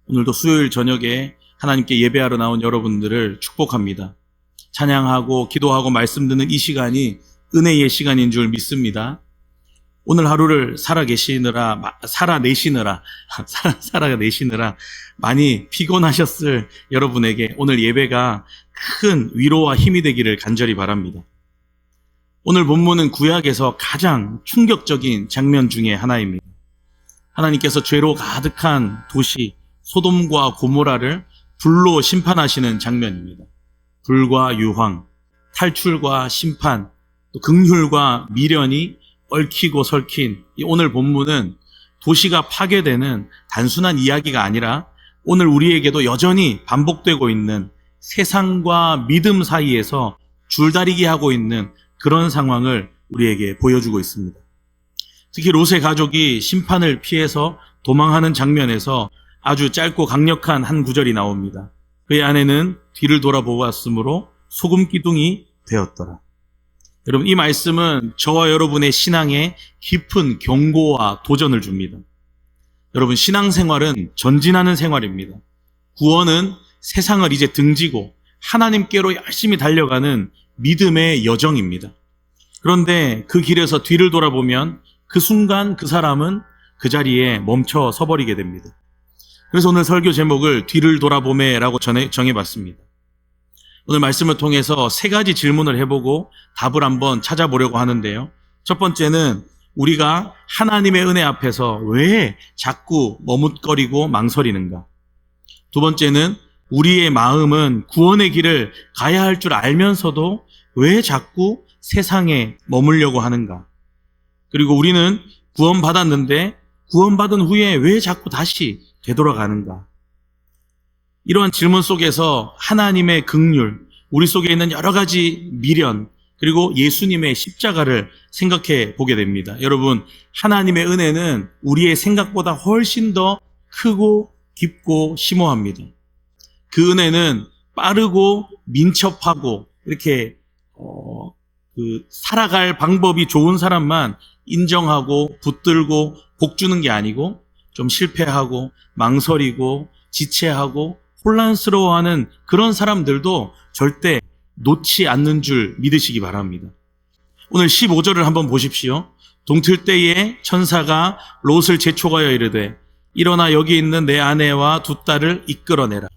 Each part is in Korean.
오늘도 수요일 저녁에 하나님께 예배하러 나온 여러분들을 축복합니다. 찬양하고 기도하고 말씀 듣는 이 시간이 은혜의 시간인 줄 믿습니다. 오늘 하루를 살아내시느라 많이 피곤하셨을 여러분에게 오늘 예배가 큰 위로와 힘이 되기를 간절히 바랍니다. 오늘 본문은 구약에서 가장 충격적인 장면 중에 하나입니다. 하나님께서 죄로 가득한 도시 소돔과 고모라를 불로 심판하시는 장면입니다. 불과 유황, 탈출과 심판, 또 긍휼과 미련이 얽히고 설킨 이 오늘 본문은 도시가 파괴되는 단순한 이야기가 아니라 오늘 우리에게도 여전히 반복되고 있는 세상과 믿음 사이에서 줄다리기 하고 있는 그런 상황을 우리에게 보여주고 있습니다. 특히 롯의 가족이 심판을 피해서 도망하는 장면에서 아주 짧고 강력한 한 구절이 나옵니다. 그의 아내는 뒤를 돌아보았으므로 소금 기둥이 되었더라. 여러분, 이 말씀은 저와 여러분의 신앙에 깊은 경고와 도전을 줍니다. 여러분, 신앙생활은 전진하는 생활입니다. 구원은 세상을 이제 등지고 하나님께로 열심히 달려가는 믿음의 여정입니다. 그런데 그 길에서 뒤를 돌아보면 그 순간 그 사람은 그 자리에 멈춰 서버리게 됩니다. 그래서 오늘 설교 제목을 뒤를 돌아보매라고 정해봤습니다. 오늘 말씀을 통해서 세 가지 질문을 해보고 답을 한번 찾아보려고 하는데요. 첫 번째는 우리가 하나님의 은혜 앞에서 왜 자꾸 머뭇거리고 망설이는가? 두 번째는 우리의 마음은 구원의 길을 가야 할 줄 알면서도 왜 자꾸 세상에 머물려고 하는가? 그리고 우리는 구원받았는데 구원받은 후에 왜 자꾸 다시 되돌아가는가? 이러한 질문 속에서 하나님의 긍휼, 우리 속에 있는 여러 가지 미련, 그리고 예수님의 십자가를 생각해 보게 됩니다. 여러분, 하나님의 은혜는 우리의 생각보다 훨씬 더 크고 깊고 심오합니다. 그 은혜는 빠르고 민첩하고 이렇게 살아갈 방법이 좋은 사람만 인정하고 붙들고 복주는 게 아니고 좀 실패하고 망설이고 지체하고 혼란스러워하는 그런 사람들도 절대 놓지 않는 줄 믿으시기 바랍니다. 오늘 15절을 한번 보십시오. 동틀 때에 천사가 롯을 재촉하여 이르되 일어나 여기 있는 내 아내와 두 딸을 이끌어내라.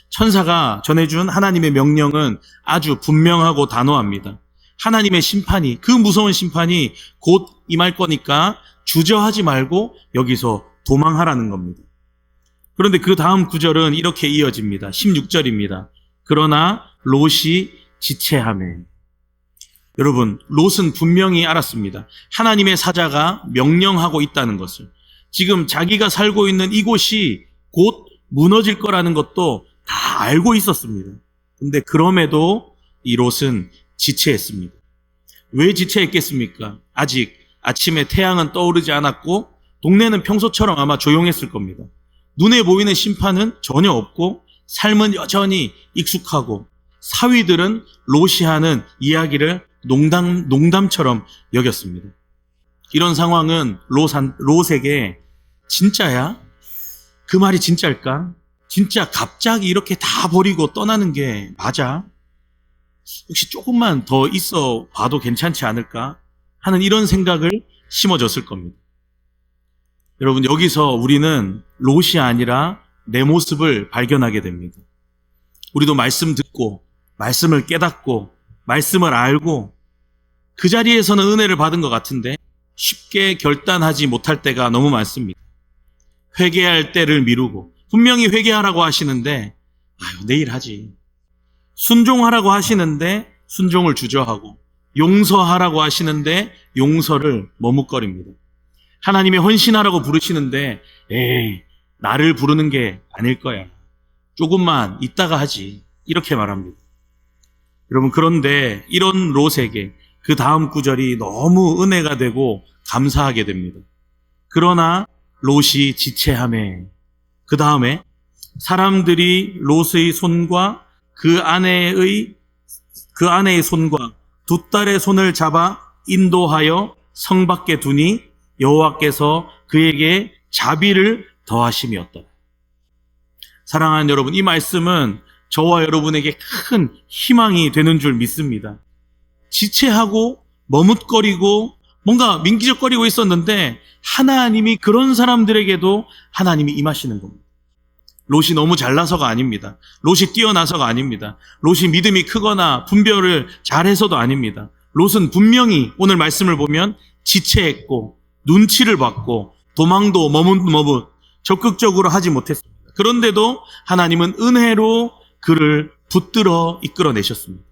천사가 전해준 하나님의 명령은 아주 분명하고 단호합니다. 하나님의 심판이, 그 무서운 심판이 곧 임할 거니까 주저하지 말고 여기서 도망하라는 겁니다. 그런데 그 다음 구절은 이렇게 이어집니다. 16절입니다. 그러나 롯이 지체하매. 여러분, 롯은 분명히 알았습니다. 하나님의 사자가 명령하고 있다는 것을. 지금 자기가 살고 있는 이곳이 곧 무너질 거라는 것도 다 알고 있었습니다. 근데 그럼에도 이 롯은 지체했습니다. 왜 지체했겠습니까? 아직 아침에 태양은 떠오르지 않았고 동네는 평소처럼 아마 조용했을 겁니다. 눈에 보이는 심판은 전혀 없고 삶은 여전히 익숙하고 사위들은 롯이 하는 이야기를 농담처럼 여겼습니다. 이런 상황은 롯에게 진짜야? 그 말이 진짜일까? 진짜 갑자기 이렇게 다 버리고 떠나는 게 맞아? 혹시 조금만 더 있어 봐도 괜찮지 않을까? 하는 이런 생각을 심어줬을 겁니다. 여러분, 여기서 우리는 롯이 아니라 내 모습을 발견하게 됩니다. 우리도 말씀 듣고 말씀을 깨닫고 말씀을 알고 그 자리에서는 은혜를 받은 것 같은데 쉽게 결단하지 못할 때가 너무 많습니다. 회개할 때를 미루고 분명히 회개하라고 하시는데 내일 하지. 순종하라고 하시는데 순종을 주저하고 용서하라고 하시는데 용서를 머뭇거립니다. 하나님의 헌신하라고 부르시는데 에이, 나를 부르는 게 아닐 거야. 조금만 이따가 하지. 이렇게 말합니다. 여러분, 그런데 이런 롯에게 그 다음 구절이 너무 은혜가 되고 감사하게 됩니다. 그러나 롯이 지체하매. 그 다음에 사람들이 롯의 손과 그 아내의 손과 두 딸의 손을 잡아 인도하여 성 밖에 두니 여호와께서 그에게 자비를 더하심이었더라. 사랑하는 여러분, 이 말씀은 저와 여러분에게 큰 희망이 되는 줄 믿습니다. 지체하고 머뭇거리고 뭔가 민기적거리고 있었는데 하나님이 그런 사람들에게도 하나님이 임하시는 겁니다. 롯이 너무 잘나서가 아닙니다. 롯이 뛰어나서가 아닙니다. 롯이 믿음이 크거나 분별을 잘해서도 아닙니다. 롯은 분명히 오늘 말씀을 보면 지체했고 눈치를 봤고 도망도 머뭇 적극적으로 하지 못했습니다. 그런데도 하나님은 은혜로 그를 붙들어 이끌어내셨습니다.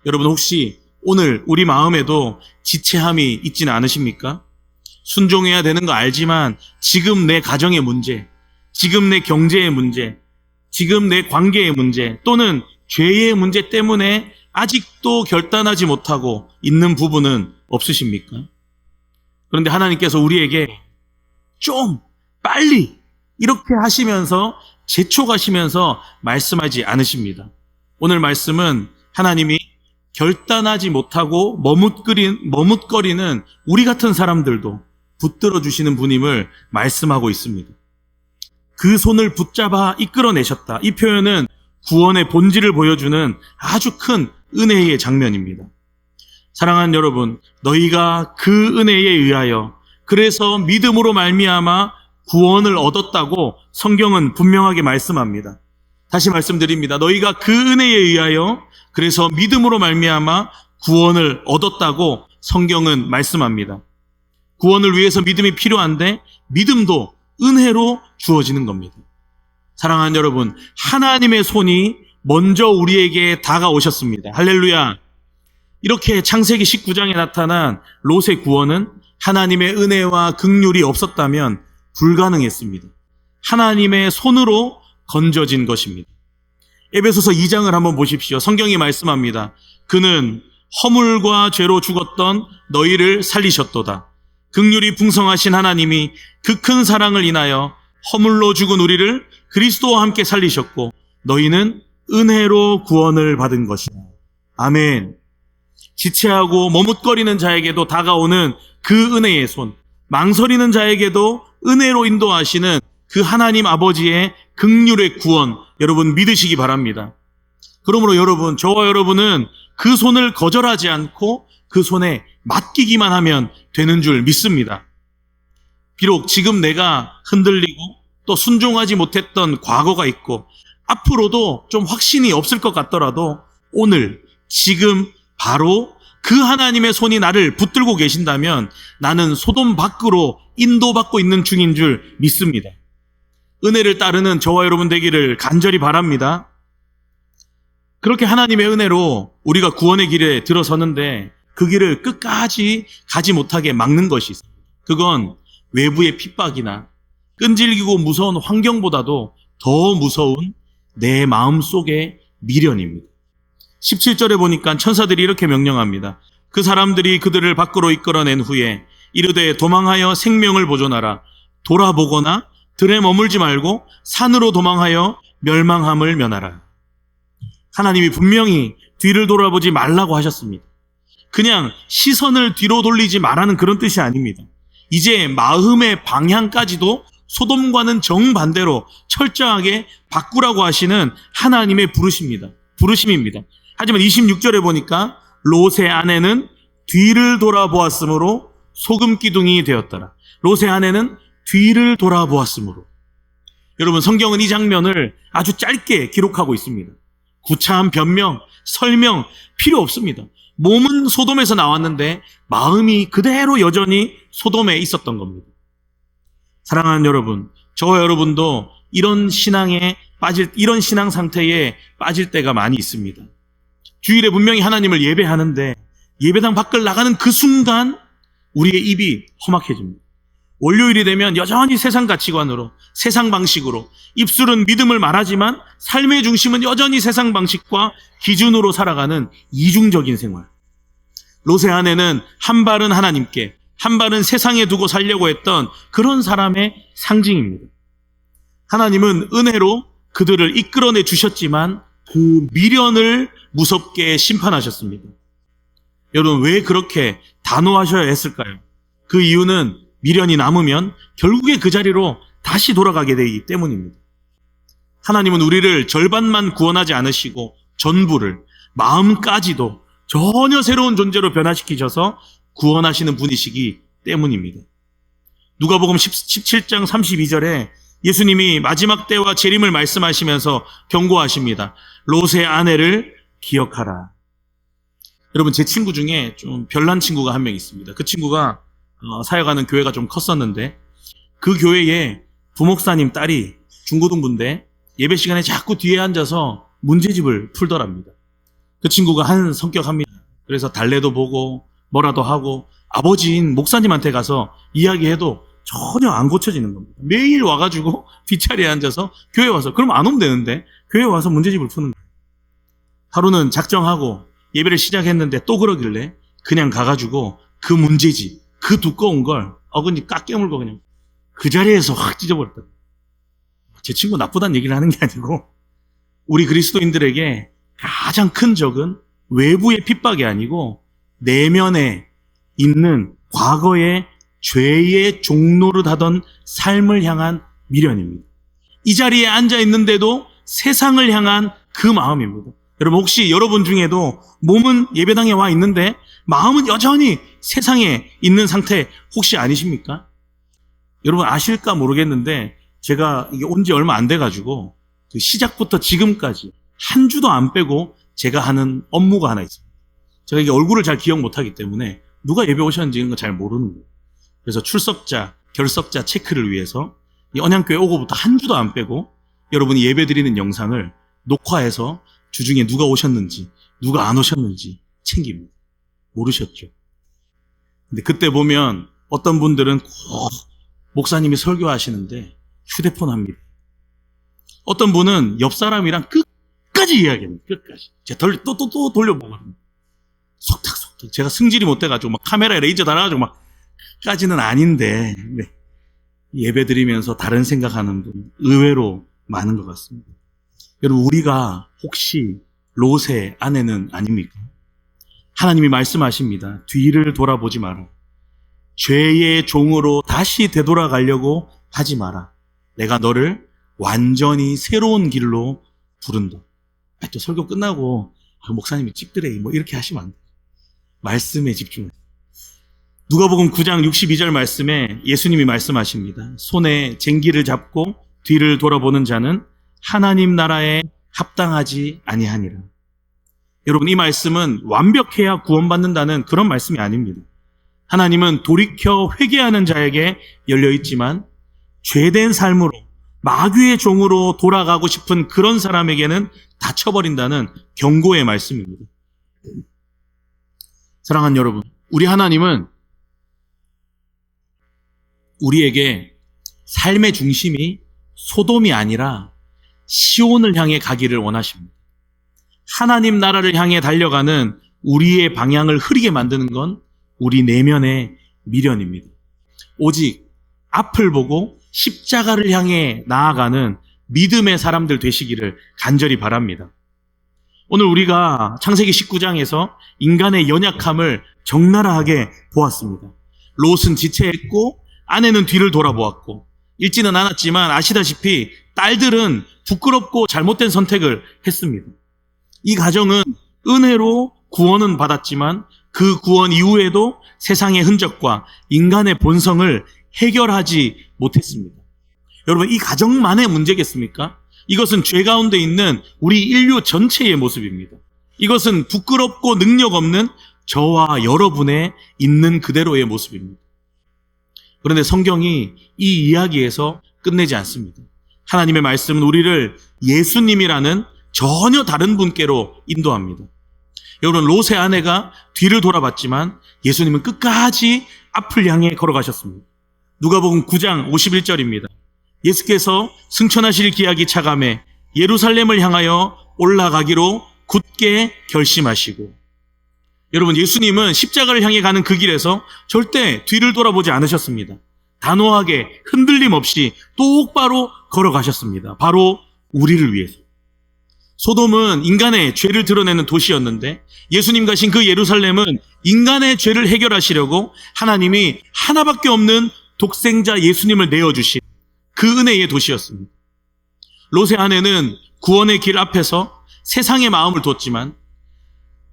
여러분, 혹시 오늘 우리 마음에도 지체함이 있지는 않으십니까? 순종해야 되는 거 알지만 지금 내 가정의 문제, 지금 내 경제의 문제, 지금 내 관계의 문제 또는 죄의 문제 때문에 아직도 결단하지 못하고 있는 부분은 없으십니까? 그런데 하나님께서 우리에게 좀 빨리 이렇게 하시면서 재촉하시면서 말씀하지 않으십니다. 오늘 말씀은 하나님이 결단하지 못하고 머뭇거리는 우리 같은 사람들도 붙들어 주시는 분임을 말씀하고 있습니다. 그 손을 붙잡아 이끌어내셨다. 이 표현은 구원의 본질을 보여주는 아주 큰 은혜의 장면입니다. 사랑하는 여러분, 너희가 그 은혜에 의하여 그래서 믿음으로 말미암아 구원을 얻었다고 성경은 분명하게 말씀합니다. 다시 말씀드립니다. 너희가 그 은혜에 의하여 그래서 믿음으로 말미암아 구원을 얻었다고 성경은 말씀합니다. 구원을 위해서 믿음이 필요한데 믿음도 은혜로 주어지는 겁니다. 사랑하는 여러분, 하나님의 손이 먼저 우리에게 다가오셨습니다. 할렐루야. 이렇게 창세기 19장에 나타난 롯의 구원은 하나님의 은혜와 긍휼이 없었다면 불가능했습니다. 하나님의 손으로 건져진 것입니다. 에베소서 2장을 한번 보십시오. 성경이 말씀합니다. 그는 허물과 죄로 죽었던 너희를 살리셨도다. 긍휼이 풍성하신 하나님이 그 큰 사랑을 인하여 허물로 죽은 우리를 그리스도와 함께 살리셨고 너희는 은혜로 구원을 받은 것이다. 아멘. 지체하고 머뭇거리는 자에게도 다가오는 그 은혜의 손, 망설이는 자에게도 은혜로 인도하시는 그 하나님 아버지의 긍휼의 구원, 여러분 믿으시기 바랍니다. 그러므로 여러분, 저와 여러분은 그 손을 거절하지 않고 그 손에 맡기기만 하면 되는 줄 믿습니다. 비록 지금 내가 흔들리고 또 순종하지 못했던 과거가 있고 앞으로도 좀 확신이 없을 것 같더라도 오늘, 지금 바로 그 하나님의 손이 나를 붙들고 계신다면 나는 소돔 밖으로 인도받고 있는 중인 줄 믿습니다. 은혜를 따르는 저와 여러분 되기를 간절히 바랍니다. 그렇게 하나님의 은혜로 우리가 구원의 길에 들어서는데 그 길을 끝까지 가지 못하게 막는 것이 있습니다. 그건 외부의 핍박이나 끈질기고 무서운 환경보다도 더 무서운 내 마음속의 미련입니다. 17절에 보니까 천사들이 이렇게 명령합니다. 그 사람들이 그들을 밖으로 이끌어낸 후에 이르되 도망하여 생명을 보존하라. 돌아보거나 들에 머물지 말고 산으로 도망하여 멸망함을 면하라. 하나님이 분명히 뒤를 돌아보지 말라고 하셨습니다. 그냥 시선을 뒤로 돌리지 말라는 그런 뜻이 아닙니다. 이제 마음의 방향까지도 소돔과는 정반대로 철저하게 바꾸라고 하시는 하나님의 부르심입니다. 하지만 26절에 보니까 롯의 아내는 뒤를 돌아보았으므로 소금 기둥이 되었더라. 롯의 아내는 뒤를 돌아보았으므로. 여러분, 성경은 이 장면을 아주 짧게 기록하고 있습니다. 구차한 변명, 설명 필요 없습니다. 몸은 소돔에서 나왔는데 마음이 그대로 여전히 소돔에 있었던 겁니다. 사랑하는 여러분, 저와 여러분도 이런 신앙 상태에 빠질 때가 많이 있습니다. 주일에 분명히 하나님을 예배하는데 예배당 밖을 나가는 그 순간 우리의 입이 험악해집니다. 월요일이 되면 여전히 세상 가치관으로, 세상 방식으로, 입술은 믿음을 말하지만 삶의 중심은 여전히 세상 방식과 기준으로 살아가는 이중적인 생활. 롯의 아내는 한 발은 하나님께, 한 발은 세상에 두고 살려고 했던 그런 사람의 상징입니다. 하나님은 은혜로 그들을 이끌어내 주셨지만 그 미련을 무섭게 심판하셨습니다. 여러분, 왜 그렇게 단호하셔야 했을까요? 그 이유는 미련이 남으면 결국에 그 자리로 다시 돌아가게 되기 때문입니다. 하나님은 우리를 절반만 구원하지 않으시고 전부를, 마음까지도 전혀 새로운 존재로 변화시키셔서 구원하시는 분이시기 때문입니다. 누가복음 17장 32절에 예수님이 마지막 때와 재림을 말씀하시면서 경고하십니다. 롯의 아내를 기억하라. 여러분, 제 친구 중에 좀 별난 친구가 한 명 있습니다. 그 친구가 사역하는 교회가 좀 컸었는데 그 교회에 부목사님 딸이 중고등부인데 예배 시간에 자꾸 뒤에 앉아서 문제집을 풀더랍니다. 그 친구가 한 성격합니다. 그래서 달래도 보고 뭐라도 하고 아버지인 목사님한테 가서 이야기해도 전혀 안 고쳐지는 겁니다. 매일 와가지고 뒷자리에 앉아서 교회 와서, 그럼 안 오면 되는데 교회 와서 문제집을 푸는 거예요. 하루는 작정하고 예배를 시작했는데 또 그러길래 그냥 가가지고 그 문제집, 그 두꺼운 걸 어금니 깍 깨물고 그냥 그 자리에서 확 찢어버렸다. 제 친구 나쁘다는 얘기를 하는 게 아니고 우리 그리스도인들에게 가장 큰 적은 외부의 핍박이 아니고 내면에 있는 과거의 죄의 종노릇 하던 삶을 향한 미련입니다. 이 자리에 앉아 있는데도 세상을 향한 그 마음입니다. 여러분, 혹시 여러분 중에도 몸은 예배당에 와 있는데 마음은 여전히 세상에 있는 상태 혹시 아니십니까? 여러분 아실까 모르겠는데 제가 이게 온 지 얼마 안 돼가지고 그 시작부터 지금까지 한 주도 안 빼고 제가 하는 업무가 하나 있습니다. 제가 이게 얼굴을 잘 기억 못하기 때문에 누가 예배 오셨는지 이런 거 잘 모르는 거예요. 그래서 출석자, 결석자 체크를 위해서 이 언양교회 오고부터 한 주도 안 빼고 여러분이 예배 드리는 영상을 녹화해서 주중에 누가 오셨는지 누가 안 오셨는지 챙깁니다. 모르셨죠? 근데 그때 보면 어떤 분들은 꼭 목사님이 설교하시는데 휴대폰 합니다. 어떤 분은 옆 사람이랑 끝까지 이야기합니다. 끝까지. 제가 또 돌려보거든요. 속닥속닥. 제가 승질이 못 돼가지고 막 카메라에 레이저 달아가지고 막 까지는 아닌데 예배 드리면서 다른 생각하는 분 의외로 많은 것 같습니다. 여러분, 우리가 혹시 롯의 아내는 아닙니까? 하나님이 말씀하십니다. 뒤를 돌아보지 마라. 죄의 종으로 다시 되돌아가려고 하지 마라. 내가 너를 완전히 새로운 길로 부른다. 또 설교 끝나고 목사님이 찝드레이 뭐 이렇게 하시면 안 돼요. 말씀에 집중해요. 누가복음 9장 62절 말씀에 예수님이 말씀하십니다. 손에 쟁기를 잡고 뒤를 돌아보는 자는 하나님 나라에 합당하지 아니하니라. 여러분, 이 말씀은 완벽해야 구원받는다는 그런 말씀이 아닙니다. 하나님은 돌이켜 회개하는 자에게 열려있지만 죄된 삶으로 마귀의 종으로 돌아가고 싶은 그런 사람에게는 닫혀버린다는 경고의 말씀입니다. 사랑하는 여러분, 우리 하나님은 우리에게 삶의 중심이 소돔이 아니라 시온을 향해 가기를 원하십니다. 하나님 나라를 향해 달려가는 우리의 방향을 흐리게 만드는 건 우리 내면의 미련입니다. 오직 앞을 보고 십자가를 향해 나아가는 믿음의 사람들 되시기를 간절히 바랍니다. 오늘 우리가 창세기 19장에서 인간의 연약함을 적나라하게 보았습니다. 롯은 지체했고 아내는 뒤를 돌아보았고 읽지는 않았지만 아시다시피 딸들은 부끄럽고 잘못된 선택을 했습니다. 이 가정은 은혜로 구원은 받았지만 그 구원 이후에도 세상의 흔적과 인간의 본성을 해결하지 못했습니다. 여러분, 이 가정만의 문제겠습니까? 이것은 죄 가운데 있는 우리 인류 전체의 모습입니다. 이것은 부끄럽고 능력 없는 저와 여러분의 있는 그대로의 모습입니다. 그런데 성경이 이 이야기에서 끝내지 않습니다. 하나님의 말씀은 우리를 예수님이라는 전혀 다른 분께로 인도합니다. 여러분, 롯의 아내가 뒤를 돌아봤지만 예수님은 끝까지 앞을 향해 걸어가셨습니다. 누가복음 9장 51절입니다. 예수께서 승천하실 기약이 차감해 예루살렘을 향하여 올라가기로 굳게 결심하시고, 여러분, 예수님은 십자가를 향해 가는 그 길에서 절대 뒤를 돌아보지 않으셨습니다. 단호하게 흔들림 없이 똑바로 걸어가셨습니다. 바로 우리를 위해서. 소돔은 인간의 죄를 드러내는 도시였는데 예수님 가신 그 예루살렘은 인간의 죄를 해결하시려고 하나님이 하나밖에 없는 독생자 예수님을 내어주신 그 은혜의 도시였습니다. 롯의 아내는 구원의 길 앞에서 세상의 마음을 뒀지만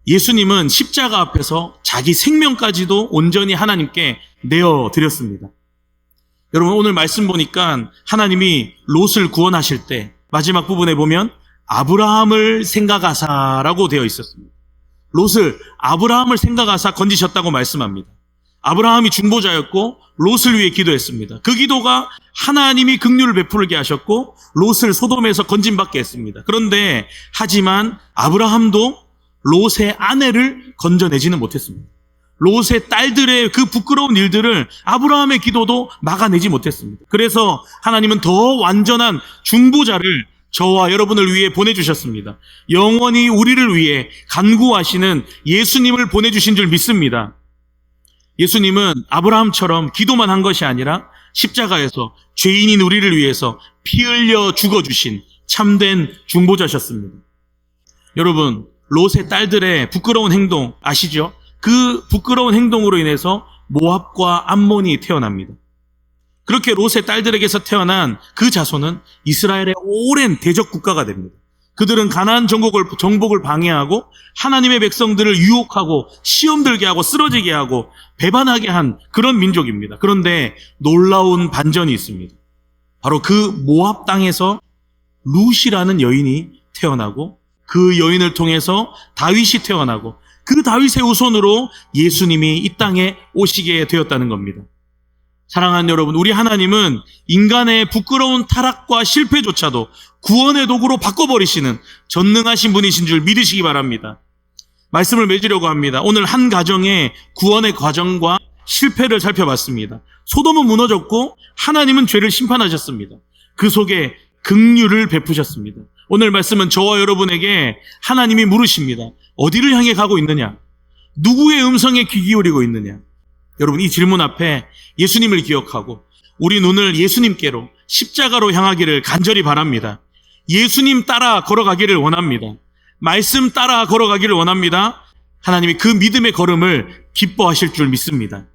예수님은 십자가 앞에서 자기 생명까지도 온전히 하나님께 내어드렸습니다. 여러분, 오늘 말씀 보니까 하나님이 롯을 구원하실 때 마지막 부분에 보면 아브라함을 생각하사라고 되어 있었습니다. 롯을 아브라함을 생각하사 건지셨다고 말씀합니다. 아브라함이 중보자였고 롯을 위해 기도했습니다. 그 기도가 하나님이 긍휼을 베풀게 하셨고 롯을 소돔에서 건진받게 했습니다. 그런데 하지만 아브라함도 롯의 아내를 건져내지는 못했습니다. 롯의 딸들의 그 부끄러운 일들을 아브라함의 기도도 막아내지 못했습니다. 그래서 하나님은 더 완전한 중보자를 저와 여러분을 위해 보내주셨습니다. 영원히 우리를 위해 간구하시는 예수님을 보내주신 줄 믿습니다. 예수님은 아브라함처럼 기도만 한 것이 아니라 십자가에서 죄인인 우리를 위해서 피 흘려 죽어주신 참된 중보자셨습니다. 여러분, 롯의 딸들의 부끄러운 행동 아시죠? 그 부끄러운 행동으로 인해서 모압과 암몬이 태어납니다. 그렇게 롯의 딸들에게서 태어난 그 자손은 이스라엘의 오랜 대적 국가가 됩니다. 그들은 가나안 정복을 방해하고 하나님의 백성들을 유혹하고 시험 들게 하고 쓰러지게 하고 배반하게 한 그런 민족입니다. 그런데 놀라운 반전이 있습니다. 바로 그 모압 땅에서 룻이라는 여인이 태어나고 그 여인을 통해서 다윗이 태어나고 그 다윗의 후손으로 예수님이 이 땅에 오시게 되었다는 겁니다. 사랑하는 여러분, 우리 하나님은 인간의 부끄러운 타락과 실패조차도 구원의 도구로 바꿔버리시는 전능하신 분이신 줄 믿으시기 바랍니다. 말씀을 맺으려고 합니다. 오늘 한 가정의 구원의 과정과 실패를 살펴봤습니다. 소돔은 무너졌고 하나님은 죄를 심판하셨습니다. 그 속에 긍휼을 베푸셨습니다. 오늘 말씀은 저와 여러분에게 하나님이 물으십니다. 어디를 향해 가고 있느냐? 누구의 음성에 귀 기울이고 있느냐? 여러분, 이 질문 앞에 예수님을 기억하고 우리 눈을 예수님께로 십자가로 향하기를 간절히 바랍니다. 예수님 따라 걸어가기를 원합니다. 말씀 따라 걸어가기를 원합니다. 하나님이 그 믿음의 걸음을 기뻐하실 줄 믿습니다.